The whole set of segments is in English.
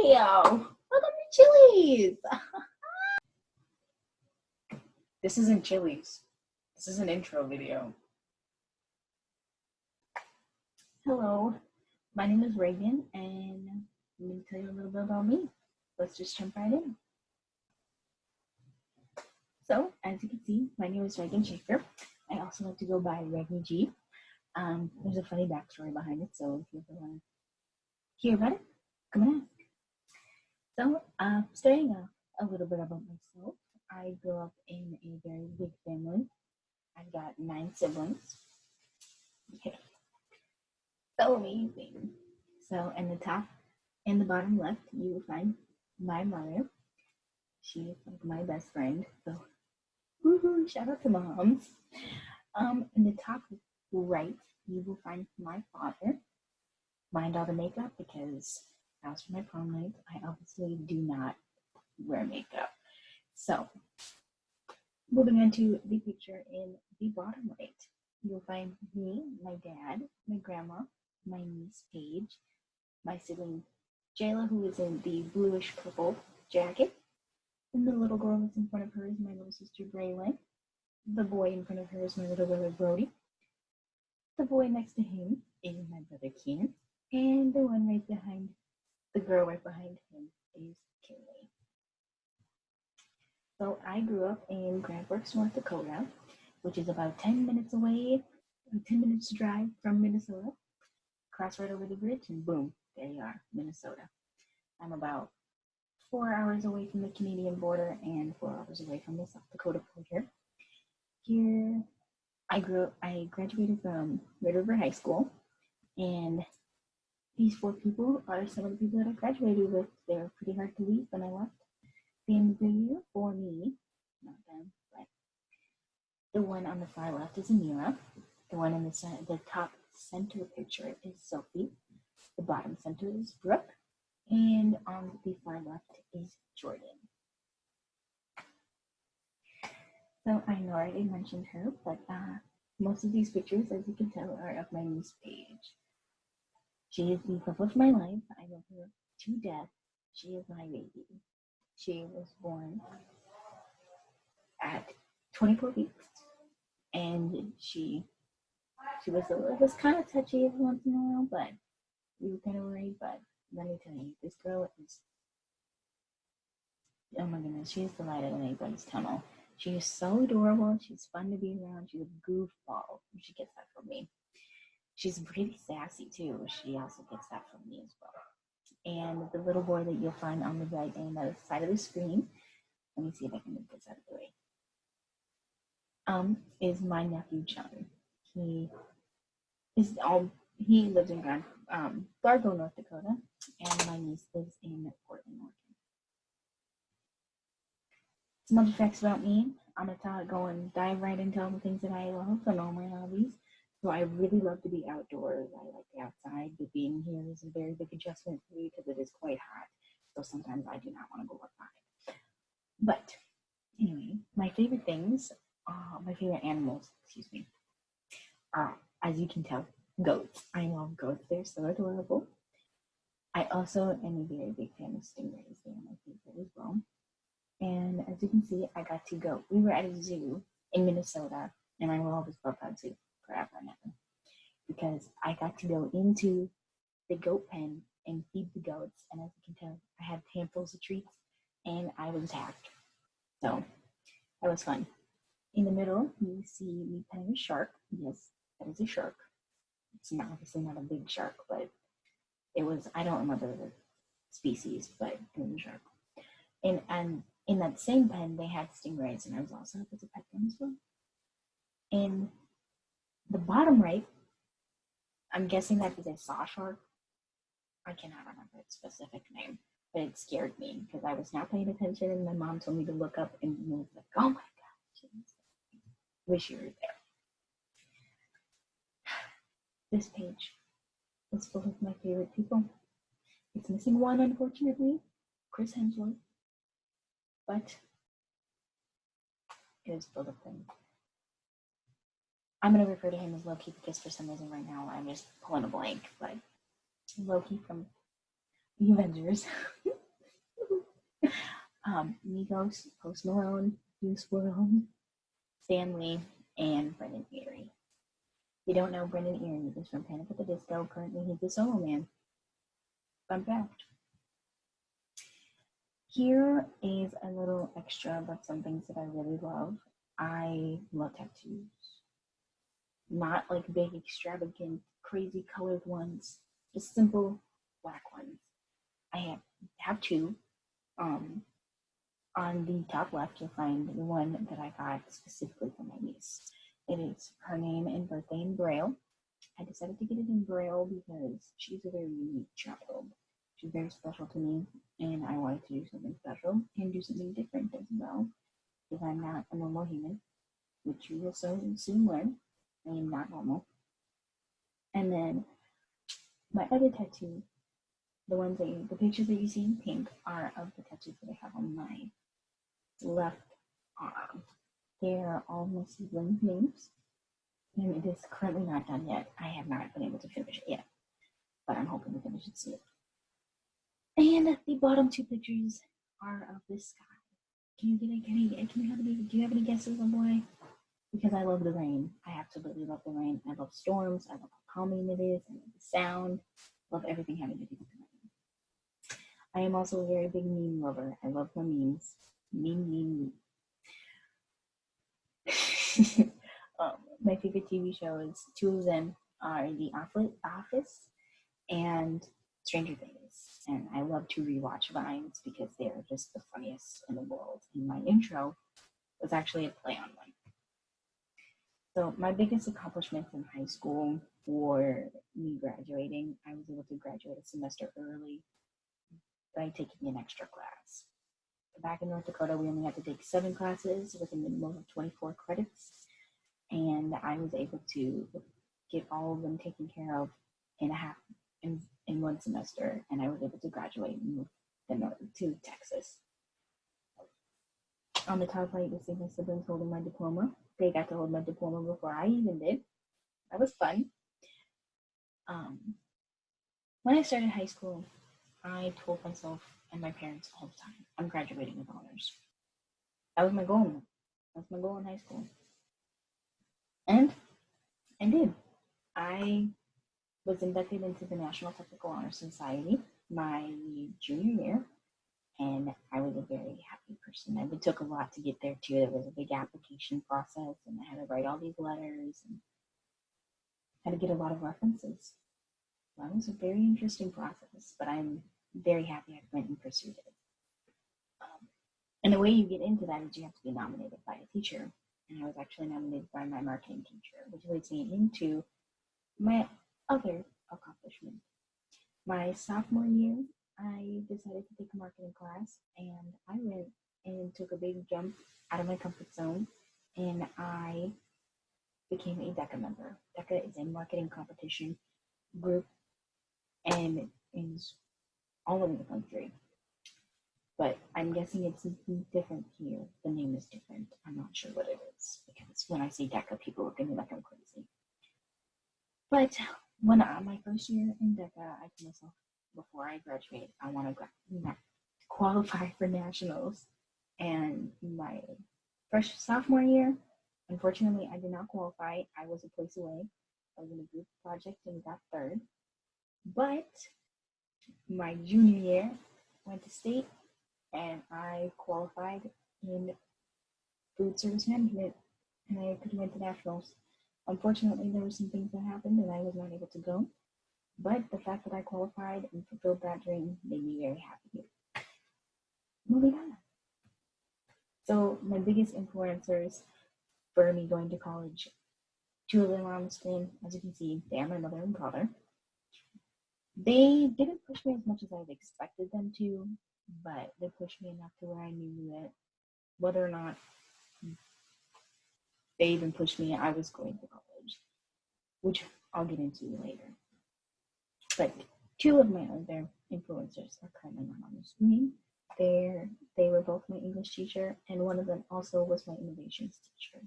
Welcome to Chili's. This isn't Chili's. This is an intro video. Hello, my name is Reagan, and I'm going to tell you a little bit about me. Let's just jump right in. So, as you can see, my name is Reagan Schaefer. I also like to go by Reagan G. There's a funny backstory behind it, so if you ever want to hear about it, come and ask. So, starting off a little bit about myself, I grew up in a very big family. I've got 9 siblings. Yeah. So amazing. So, in the top and the bottom left, you will find my mother. She is like my best friend. So, woohoo! Shout out to moms. In the top right, you will find my father. Mind all the makeup because as for my prom night, I obviously do not wear makeup. So, moving on to the picture in the bottom right, you'll find me, my dad, my grandma, my niece Paige, my sibling Jayla, who is in the bluish purple jacket, and the little girl that's in front of her is my little sister Braylon. The boy in front of her is my little brother Brody. The boy next to him is my brother Keenan, and the one right behind the girl right behind him is Kinley. So I grew up in Grand Forks, North Dakota, which is about 10 minutes away, 10 minutes drive from Minnesota. Cross right over the bridge and boom, there you are, Minnesota. I'm about 4 hours away from the Canadian border and 4 hours away from the South Dakota border. Here, I graduated from Red River High School, and these 4 people are some of the people that I graduated with. They were pretty hard to leave when I left the end of the year for me. Not them, but the one on the far left is Amira. The one in the top center picture is Sophie. The bottom center is Brooke. And on the far left is Jordan. So I know I already mentioned her, but most of these pictures, as you can tell, are of my niece Paige. She is the love of my life. I love her to death. She is my baby. She was born at 24 weeks, and she was kind of touchy every once in a while, but we were kind of worried. But let me tell you, this girl is, oh my goodness, she is the light of anybody's tunnel. She is so adorable. She's fun to be around. She's a goofball. She gets that from me. She's pretty sassy too. She also gets that from me as well. And the little boy that you'll find on the right and the side of the screen, let me see if I can move this out of the way, is my nephew John. He lives in Fargo, North Dakota, and my niece lives in Portland, Oregon. Some other facts about me. I'm gonna go and dive right into all the things that I love and all my hobbies. So I really love to be outdoors. I like the outside, but being here is a very big adjustment for me because it is quite hot. So sometimes I do not want to go outside. But anyway, my favorite things, my favorite animals, are, as you can tell, goats. I love goats. They're so adorable. I also am a very big fan of stingrays. They are my favorite as well. And as you can see, we were at a zoo in Minnesota, and I will always love that zoo forever and ever, because I got to go into the goat pen and feed the goats, and as you can tell, I had handfuls of treats, and I was attacked. So that was fun. In the middle, you see me petting a shark. Yes, that is a shark. It's obviously not a big shark, but I don't remember the species, but it was a shark. And in that same pen, they had stingrays, and I was also able to pet them as well. In the bottom right, I'm guessing that is a saw shark. I cannot remember its specific name, but it scared me because I was not paying attention, and my mom told me to look up, and I was like, oh my God, wish you were there. This page is full of my favorite people. It's missing one, unfortunately, Chris Hemsworth, but it is full of them. I'm going to refer to him as Loki because for some reason right now I'm just pulling a blank, but Loki from the Avengers. Migos, Post Malone, Juice WRLD, Stanley, and Brendan Urie. If you don't know Brendan Urie, he's from Panic at the Disco. Currently, he's a solo man. Fun fact. Here is a little extra about some things that I really love. I love tattoos. Not like big, extravagant, crazy colored ones. Just simple black ones. I have two. On the top left, you'll find the one that I got specifically for my niece. It is her name and birthday in Braille. I decided to get it in Braille because she's a very unique child. She's very special to me, and I wanted to do something special and do something different as well, because I'm not a normal human, which you will soon learn. I am not normal. And then my other tattoo, the pictures that you see in pink are of the tattoos that I have on my left arm. They are all my siblings' names, and it is currently not done yet. I have not been able to finish it yet, but I'm hoping to finish it soon. And the bottom two pictures are of the sky. Do you have any guesses on why? Because I love the rain. I absolutely love the rain. I love storms. I love how calming it is. I love the sound. I love everything having to do with the rain. I am also a very big meme lover. I love my memes. Meme. My favorite TV shows, two of them are The Office and Stranger Things. And I love to rewatch Vines because they're just the funniest in the world. And my intro was actually a play on one. So my biggest accomplishments in high school were me graduating. I was able to graduate a semester early by taking an extra class. Back in North Dakota, we only had to take 7 classes with a minimum of 24 credits. And I was able to get all of them taken care of in one semester, and I was able to graduate and move to Texas. On the top right, you see my siblings holding my diploma. They got to hold my diploma before I even did. That was fun. When I started high school, I told myself and my parents all the time, I'm graduating with honors. That was my goal. That was my goal in high school. And I did. I was inducted into the National Technical Honor Society my junior year, and I was a very happy person. It took a lot to get there too. There was a big application process, and I had to write all these letters and had to get a lot of references. That was a very interesting process, but I'm very happy I went and pursued it. And the way you get into that is you have to be nominated by a teacher, and I was actually nominated by my marketing teacher, which leads me into my other accomplishment. My sophomore year, I decided to take a marketing class, and I went and took a big jump out of my comfort zone, and I became a DECA member. DECA is a marketing competition group, and is all over the country. But I'm guessing it's different here. The name is different. I'm not sure what it is, because when I say DECA, people look at me like I'm crazy. But when my first year in DECA, I told myself, before I graduate, I want to qualify for nationals. And my sophomore year, unfortunately, I did not qualify. I was a place away. I was in a group project and got third. But my junior year, went to state, and I qualified in food service management, and I could went to nationals. Unfortunately, there were some things that happened, and I was not able to go. But the fact that I qualified and fulfilled that dream made me very happy. Moving on. So my biggest influencers for me going to college, 2 of them are on the screen. As you can see, they are my mother and father. They didn't push me as much as I'd expected them to, but they pushed me enough to where I knew that whether or not they even pushed me, I was going to college, which I'll get into later. But 2 of my other influencers are currently not on the screen. They were both my English teacher, and one of them also was my innovations teacher.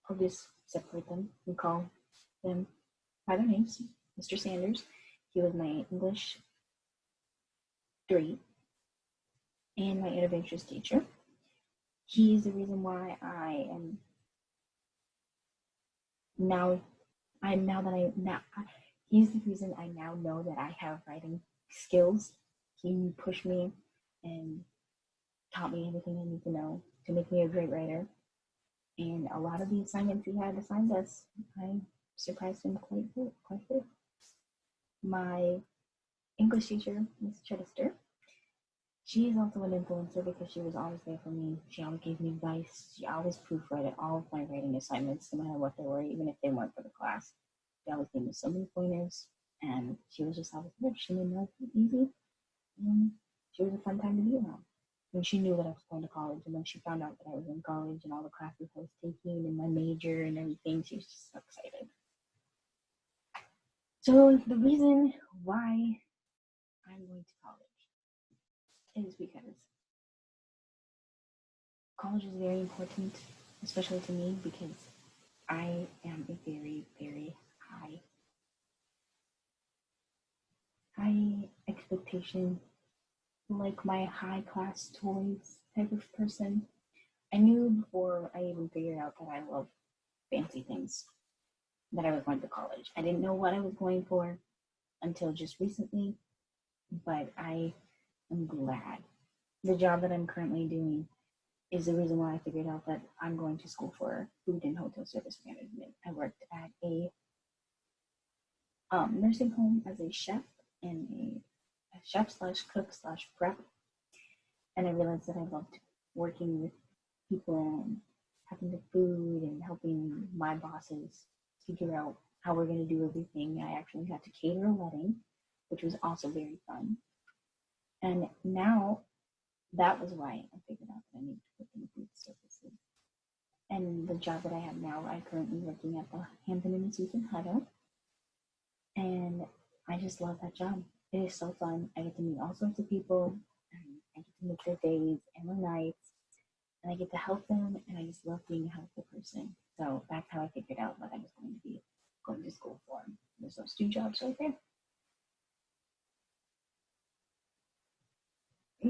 I'll just separate them and call them by their names. Mr. Sanders, he was my English 3, and my interventionist teacher. He's the reason why I am now. He's the reason I now know that I have writing skills. He pushed me and taught me everything I need to know to make me a great writer. And a lot of the assignments he had assigned us, I surprised him quite good. My English teacher, Miss Chittister, she is also an influencer because she was always there for me. She always gave me advice. She always proofread all of my writing assignments, no matter what they were, even if they weren't for the class. She always gave me so many pointers, and she was just always there. She made life easy, and she was a fun time to be around. When she knew that I was going to college, and when she found out that I was in college and all the classes I was taking and my major and everything, she was just so excited. So the reason why I'm going to college is because college is very important, especially to me, because I am a very, very high expectation, like my high class toys type of person. I knew before I even figured out that I love fancy things that I was going to college. I didn't know what I was going for until just recently, but I am glad. The job that I'm currently doing is the reason why I figured out that I'm going to school for food and hotel service management. I worked at a nursing home as a chef and a chef slash cook slash prep, and I realized that I loved working with people and having the food and helping my bosses figure out how we're going to do everything. I actually got to cater a wedding, which was also very fun. And now that was why I figured out that I needed to work in food services. And the job that I have now, I'm currently working at the Hampton Inn and Suites in Hutto. And I just love that job. It is so fun. I get to meet all sorts of people. And I get to make their days and their nights. And I get to help them. And I just love being a helpful person. So that's how I figured out what I was going to be going to school for. There's those 2 jobs right there. I'm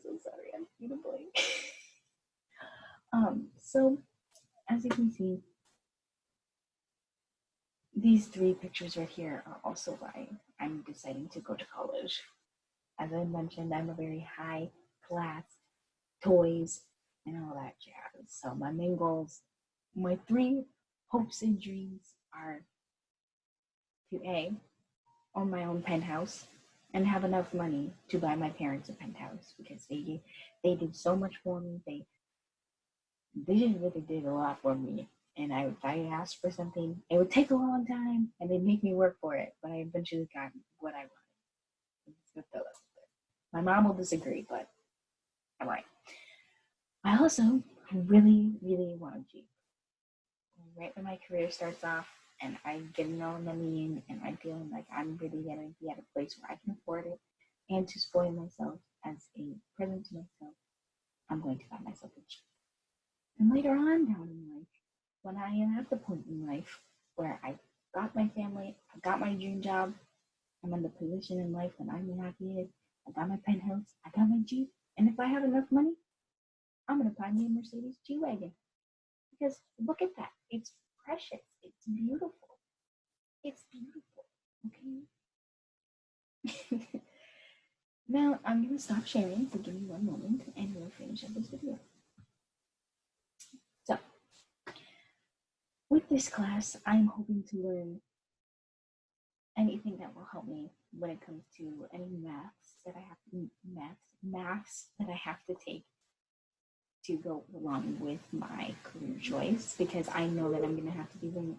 so sorry, I'm due to blink. So as you can see, these 3 pictures right here are also why I'm deciding to go to college. As I mentioned, I'm a very high class toys and all that jazz. So my main goals, my 3 hopes and dreams are to A, own my own penthouse and have enough money to buy my parents a penthouse because they did so much for me. They just really did a lot for me. And if I asked for something, it would take a long time and they'd make me work for it. But I eventually got what I wanted. My mom will disagree, but I'm right. I also really, really want a Jeep. Right when my career starts off and I get all the money in and I'm feeling like I'm really going to be at a place where I can afford it and to spoil myself as a present to myself, I'm going to buy myself a Jeep. And later on down in life, when I am at the point in life where I got my family, I got my dream job, I'm in the position in life when I'm happy, I got my penthouse, I got my Jeep, and if I have enough money, I'm going to buy me a Mercedes G-Wagon. Because look at that. It's precious. It's beautiful. It's beautiful. Okay? Now, I'm going to stop sharing, so give me one moment, and we'll finish up this video. So, with this class, I'm hoping to learn anything that will help me when it comes to any maths that I have to take to go along with my career choice, because I know that I'm gonna have to go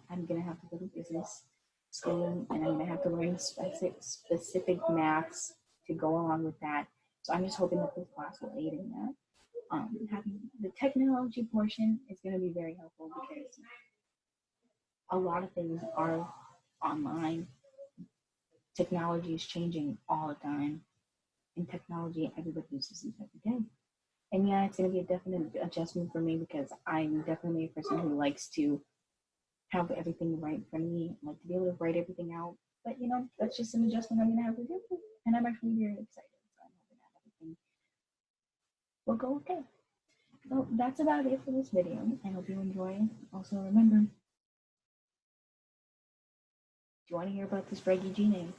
to business school and I'm gonna have to learn specific maths to go along with that. So I'm just hoping that this class will aid in that. Having the technology portion is gonna be very helpful because a lot of things are online. Technology is changing all the time. In technology, everybody uses it every day. And yeah, it's going to be a definite adjustment for me because I'm definitely a person who likes to have everything right in front of me. I like to be able to write everything out But that's just an adjustment I'm gonna have to do, and I'm actually very excited. So I'm hoping that everything will go okay. So that's about it for this video. I hope you enjoy. Also remember, if you want to hear about this Reggie G name,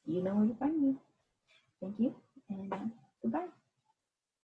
you know where to find me. Thank you, and goodbye.